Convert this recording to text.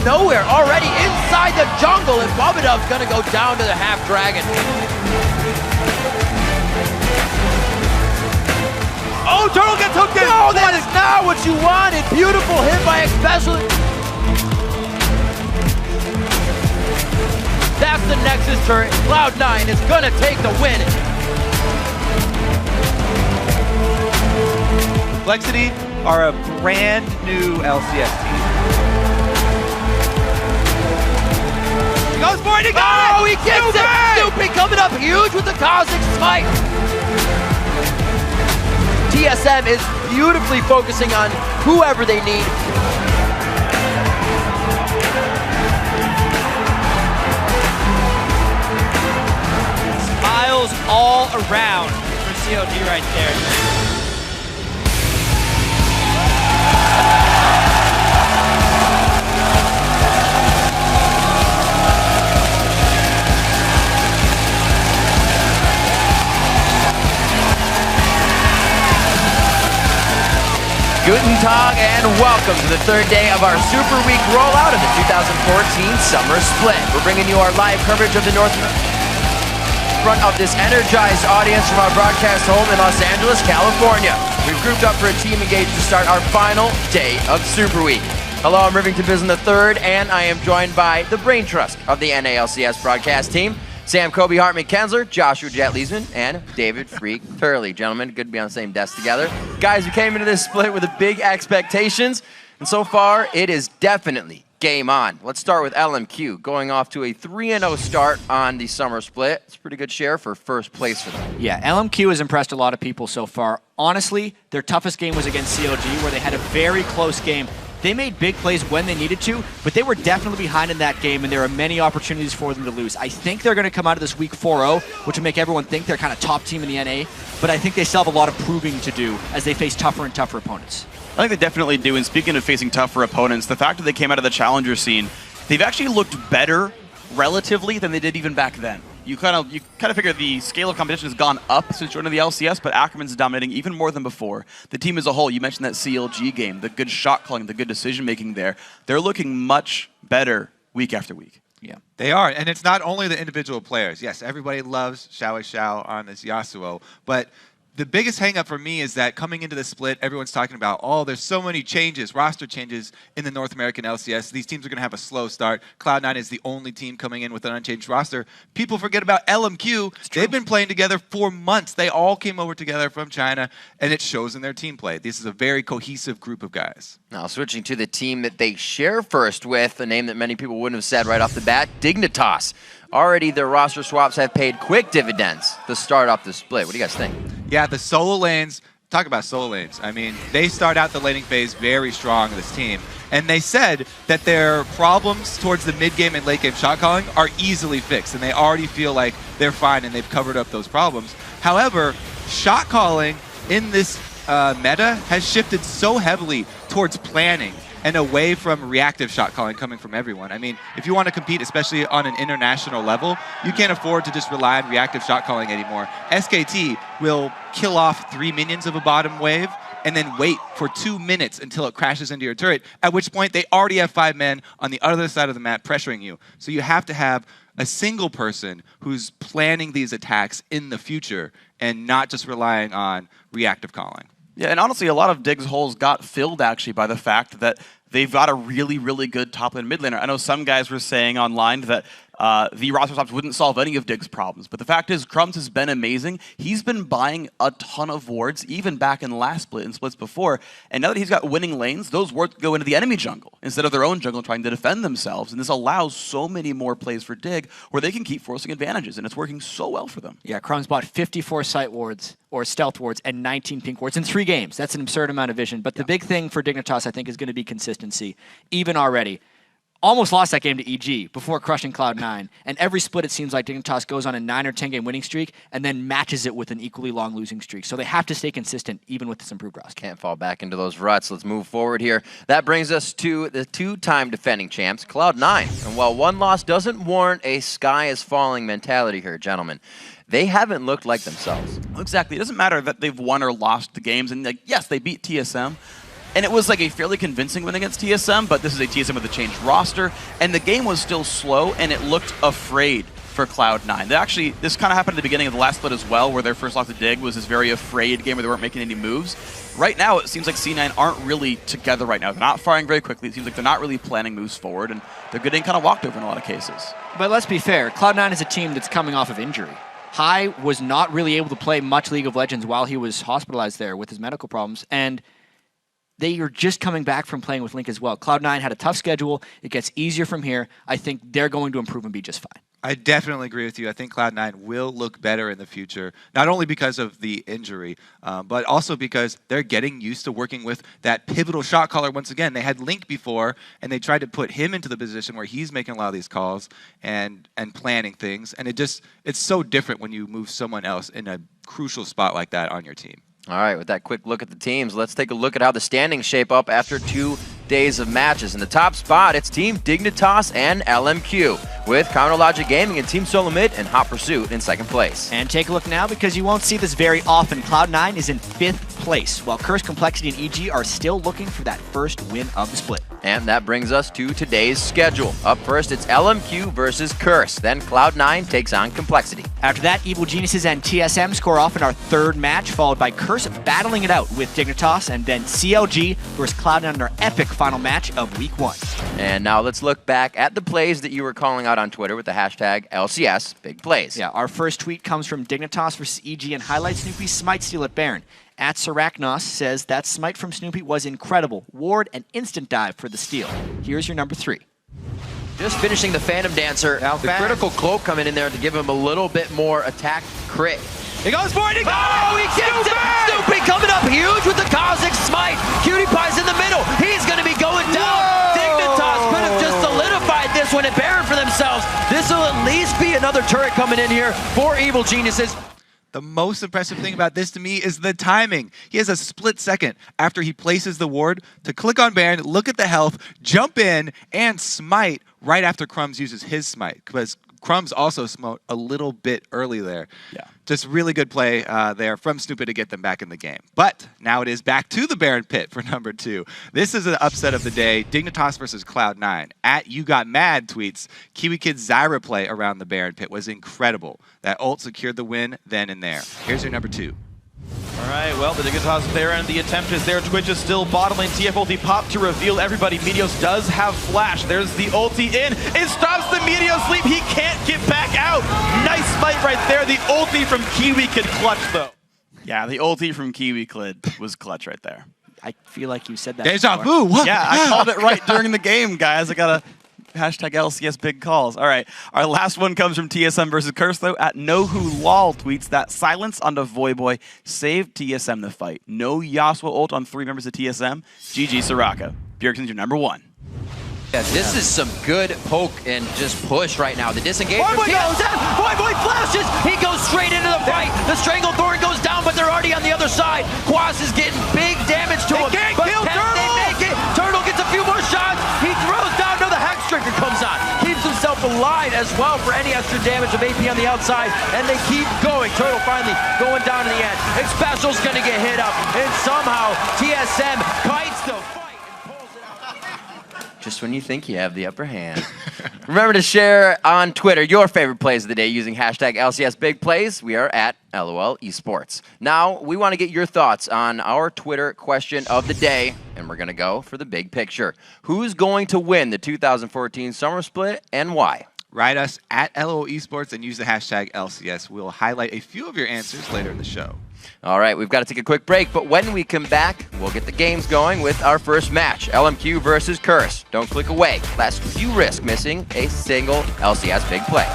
nowhere, already inside the jungle, and Bubadov's gonna go down to the half dragon. Oh, Turtle gets hooked in! No, that is not what you wanted. Beautiful hit by especially. That's the Nexus turret. Cloud9 is gonna take the win. Complexity are a brand new LCS team. He goes for it, he got it! He gets it! Snoopy coming up huge with the Cosmic Smite. TSM is beautifully focusing on whoever they need. Smiles all around for COD right there. Guten Tag and welcome to the third day of our Super Week rollout of the 2014 Summer Split. We're bringing you our live coverage of the North front of this energized audience from our broadcast home in Los Angeles, California. We've grouped up for a team engaged to start our final day of Super Week. Hello, I'm Rivington Bizen III, and I am joined by the brain trust of the NALCS broadcast team, Sam Kobe Hartman Kensler, Joshua Jet Leesman, and David Freak Turley. Gentlemen, good to be on the same desk together. Guys, we came into this split with big expectations, and so far, it is definitely game on. Let's start with LMQ, going off to a 3-0 start on the summer split. It's a pretty good share for first place for them. Yeah, LMQ has impressed a lot of people so far. Honestly, their toughest game was against COG, where they had a very close game. They made big plays when they needed to, but they were definitely behind in that game, and there are many opportunities for them to lose. I think they're going to come out of this week 4-0, which will make everyone think they're kind of top team in the NA, but I think they still have a lot of proving to do as they face tougher and tougher opponents. I think they definitely do, and speaking of facing tougher opponents, the fact that they came out of the challenger scene, they've actually looked better relatively than they did even back then. You kind of figure the scale of competition has gone up since joining the LCS, but Ackerman's dominating even more than before. The team as a whole, you mentioned that CLG game, the good shot calling, the good decision making there. They're looking much better week after week. Yeah, they are, and it's not only the individual players. Yes, everybody loves Xiao on this Yasuo, but the biggest hang-up for me is that coming into the split, everyone's talking about, oh, there's so many changes, roster changes in the North American LCS. These teams are going to have a slow start. Cloud9 is the only team coming in with an unchanged roster. People forget about LMQ. They've been playing together for months. They all came over together from China, and it shows in their team play. This is a very cohesive group of guys. Now, switching to the team that they share first with, a name that many people wouldn't have said right off the bat, Dignitas. Already, their roster swaps have paid quick dividends to start off the split. What do you guys think? Yeah, the solo lanes, talk about solo lanes. I mean, they start out the laning phase very strong, this team. And they said that their problems towards the mid-game and late-game shot calling are easily fixed. And they already feel like they're fine and they've covered up those problems. However, shot calling in this meta has shifted so heavily towards planning and away from reactive shot calling coming from everyone. I mean, if you want to compete, especially on an international level, you can't afford to just rely on reactive shot calling anymore. SKT will kill off 3 minions of a bottom wave and then wait for 2 minutes until it crashes into your turret, at which point they already have 5 men on the other side of the map pressuring you. So you have to have a single person who's planning these attacks in the future and not just relying on reactive calling. Yeah, and honestly, a lot of Dig's holes got filled actually by the fact that they've got a really, really good top lane mid laner. I know some guys were saying online that the roster swaps wouldn't solve any of Dig's problems, but the fact is Crumbs has been amazing. He's been buying a ton of wards, even back in last split and splits before, and now that he's got winning lanes, those wards go into the enemy jungle instead of their own jungle trying to defend themselves, and this allows so many more plays for Dig where they can keep forcing advantages, and it's working so well for them. Yeah, Crumbs bought 54 sight wards, or stealth wards, and 19 pink wards in 3 games. That's an absurd amount of vision, but the big thing for Dignitas, I think, is going to be consistency, even already. Almost lost that game to EG before crushing Cloud9. And every split, it seems like Dignitas goes on a 9 or 10 game winning streak and then matches it with an equally long losing streak. So they have to stay consistent even with this improved roster. Can't fall back into those ruts. Let's move forward here. That brings us to the 2-time defending champs, Cloud9. And while one loss doesn't warrant a sky is falling mentality here, gentlemen, they haven't looked like themselves. Exactly. It doesn't matter that they've won or lost the games. And like, yes, they beat TSM. and it was like a fairly convincing win against TSM, but this is a TSM with a changed roster, and the game was still slow, and it looked afraid for Cloud9. They actually, this kind of happened at the beginning of the last split as well, where their first loss to Dig was this very afraid game where they weren't making any moves. Right now, it seems like C9 aren't really together right now. They're not firing very quickly. It seems like they're not really planning moves forward, and they're getting kind of walked over in a lot of cases. But let's be fair, Cloud9 is a team that's coming off of injury. Hai was not really able to play much League of Legends while he was hospitalized there with his medical problems, and they are just coming back from playing with Link as well. Cloud9 had a tough schedule. It gets easier from here. I think they're going to improve and be just fine. I definitely agree with you. I think Cloud9 will look better in the future, not only because of the injury, but also because they're getting used to working with that pivotal shot caller once again. They had Link before, and they tried to put him into the position where he's making a lot of these calls and planning things. And it's so different when you move someone else in a crucial spot like that on your team. All right, with that quick look at the teams, let's take a look at how the standings shape up after 2 days of matches. In the top spot, it's Team Dignitas and LMQ, with Counterlogic Gaming and Team Solo Mid and Hot Pursuit in second place. And take a look now, because you won't see this very often. Cloud9 is in 5th place, while Curse, Complexity, and EG are still looking for that first win of the split. And that brings us to today's schedule. Up first, it's LMQ versus Curse. Then Cloud9 takes on Complexity. After that, Evil Geniuses and TSM score off in our 3rd match, followed by Curse battling it out with Dignitas, and then CLG versus Cloud9 in our epic final match of Week 1. And now let's look back at the plays that you were calling out on Twitter with the hashtag LCS Big Plays. Yeah, our first tweet comes from Dignitas versus EG and highlights Snoopy's smite steal at Baron. At Sarachnos says that smite from Snoopy was incredible. Ward and instant dive for the steal. Here's your number 3. Just finishing the Phantom Dancer. The critical cloak coming in there to give him a little bit more attack crit. He goes for it, he goes! Oh, he gets it! Snoopy coming up huge with the Cosmic Smite. Cutie Pie's in the middle. He's going to be going down. Dignitas could have just solidified this one at Baron for themselves. This will at least be another turret coming in here for Evil Geniuses. The most impressive thing about this to me is the timing. He has a split second after he places the ward to click on Baron, look at the health, jump in, and smite right after Crumbs uses his smite, because Crumbs also smote a little bit early there. Yeah. Just really good play there from Snoopy to get them back in the game. But now it is back to the Baron pit for number 2. This is an upset of the day. Dignitas versus Cloud9. At You Got Mad tweets, Kiwi Kid's Zyra play around the Baron pit was incredible. That ult secured the win then and there. Here's your number 2. All right, well, the Dignitas Baron, the attempt is there. Twitch is still bottom lane. TF ulti pop to reveal everybody. Meteos does have flash. There's the ulti in. It stops the Meteos sleep. He can't get back out. Nice fight right there. The ulti from Kiwi Kid clutch, though. Yeah, the ulti from Kiwi Kid was clutch right there. I feel like you said that Deja before. vu. What? Yeah, I called it right during the game, guys. I got a hashtag LCS big calls. All right, our last one comes from TSM versus Curse, though. At KnowWhoLol tweets that silence on the Voyboy saved TSM the fight. No Yasuo ult on 3 members of TSM. GG Soraka. Bjergsen's your number 1. Yeah, this is some good poke and just push right now. The disengage from Voyboy TSM. goes in! Voyboy flashes! He goes straight into the fight! The Stranglethorn goes down, but they're already on the other side. Quas is getting big damage to him. can't but kill can Turtle! they make it? Turtle gets a few more shots. He throws down. No, the Hexdrinker comes on. Keeps himself alive as well for any extra damage of AP on the outside. And they keep going. Turtle finally going down to the end. Xpecial's going to get hit up. And somehow TSM bites the fight. Just when you think you have the upper hand. Remember to share on Twitter your favorite plays of the day using hashtag LCS Big Plays. We are at LOL Esports. Now, we want to get your thoughts on our Twitter question of the day, and we're going to go for the big picture. Who's going to win the 2014 Summer Split, and why? Write us at LOL Esports and use the hashtag LCS. We'll highlight a few of your answers later in the show. All right, we've got to take a quick break, but when we come back, we'll get the games going with our first match, LMQ versus Curse. Don't click away, lest you risk missing a single LCS big play.